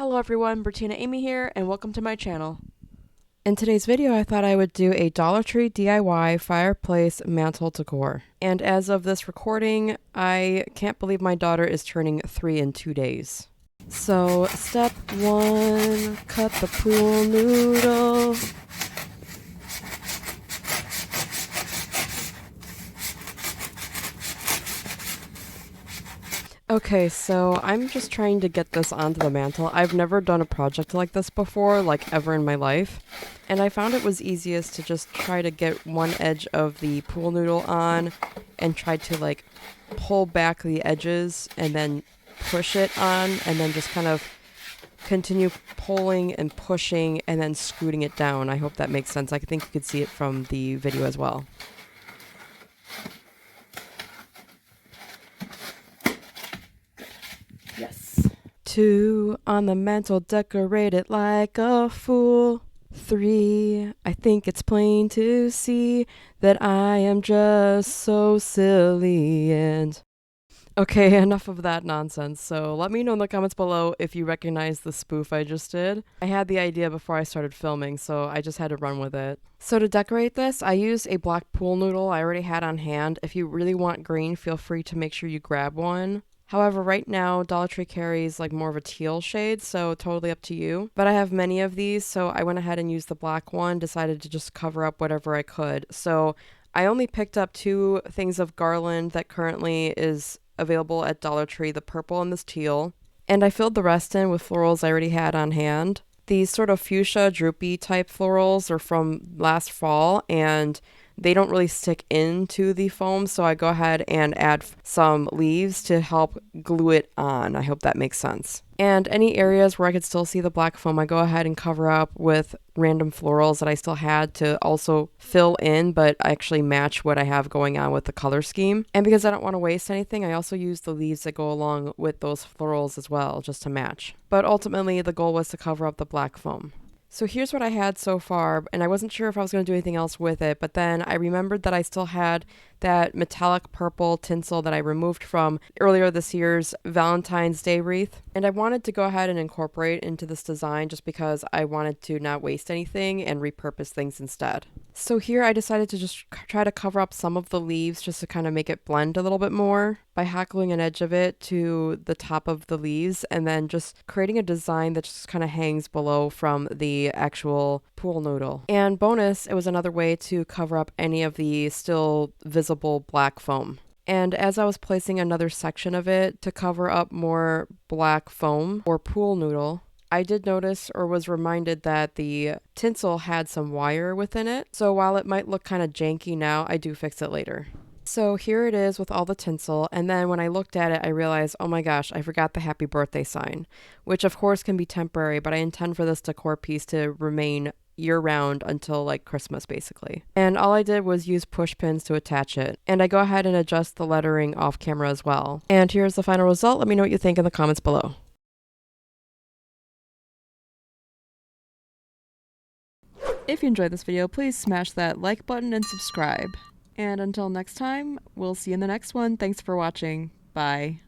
Hello everyone, Bertina Amy here, and welcome to my channel. In today's video, I thought I would do a Dollar Tree DIY fireplace mantel decor. And as of this recording, I can't believe my daughter is turning 3 in 2 days. So, step 1, cut the pool noodle. Okay, so I'm just trying to get this onto the mantle. I've never done a project like this before, like ever in my life. And I found it was easiest to just try to get one edge of the pool noodle on and try to like pull back the edges and then push it on and then just kind of continue pulling and pushing and then scooting it down. I hope that makes sense. I think you could see it from the video as well. Yes. 2, on the mantle, decorated like a fool. 3, I think it's plain to see that I am just so silly. And okay, enough of that nonsense. So let me know in the comments below if you recognize the spoof I just did. I had the idea before I started filming, so I just had to run with it. So to decorate this, I used a black pool noodle I already had on hand. If you really want green, feel free to make sure you grab one. However, right now, Dollar Tree carries like more of a teal shade, so totally up to you. But I have many of these, so I went ahead and used the black one, decided to just cover up whatever I could. So I only picked up 2 things of garland that currently is available at Dollar Tree, the purple and this teal. And I filled the rest in with florals I already had on hand. These sort of fuchsia droopy type florals are from last fall, and they don't really stick into the foam, so I go ahead and add some leaves to help glue it on. I hope that makes sense. And any areas where I could still see the black foam, I go ahead and cover up with random florals that I still had to also fill in, but actually match what I have going on with the color scheme. And because I don't want to waste anything, I also use the leaves that go along with those florals as well, just to match. But ultimately, the goal was to cover up the black foam. So here's what I had so far, and I wasn't sure if I was going to do anything else with it, but then I remembered that I still had that metallic purple tinsel that I removed from earlier this year's Valentine's Day wreath. And I wanted to go ahead and incorporate into this design just because I wanted to not waste anything and repurpose things instead. So here I decided to just try to cover up some of the leaves just to kind of make it blend a little bit more by hackling an edge of it to the top of the leaves and then just creating a design that just kind of hangs below from the actual pool noodle. And bonus, it was another way to cover up any of the still visible black foam. And as I was placing another section of it to cover up more black foam or pool noodle, I did notice or was reminded that the tinsel had some wire within it. So while it might look kind of janky now, I do fix it later. So here it is with all the tinsel, and then when I looked at it, I realized, oh my gosh, I forgot the happy birthday sign, which of course can be temporary, but I intend for this decor piece to remain year-round until like Christmas basically. And all I did was use push pins to attach it, and I go ahead and adjust the lettering off camera as well. And here's the final result. Let me know what you think in the comments below. If you enjoyed this video, please smash that like button and subscribe. And until next time, we'll see you in the next one. Thanks for watching. Bye.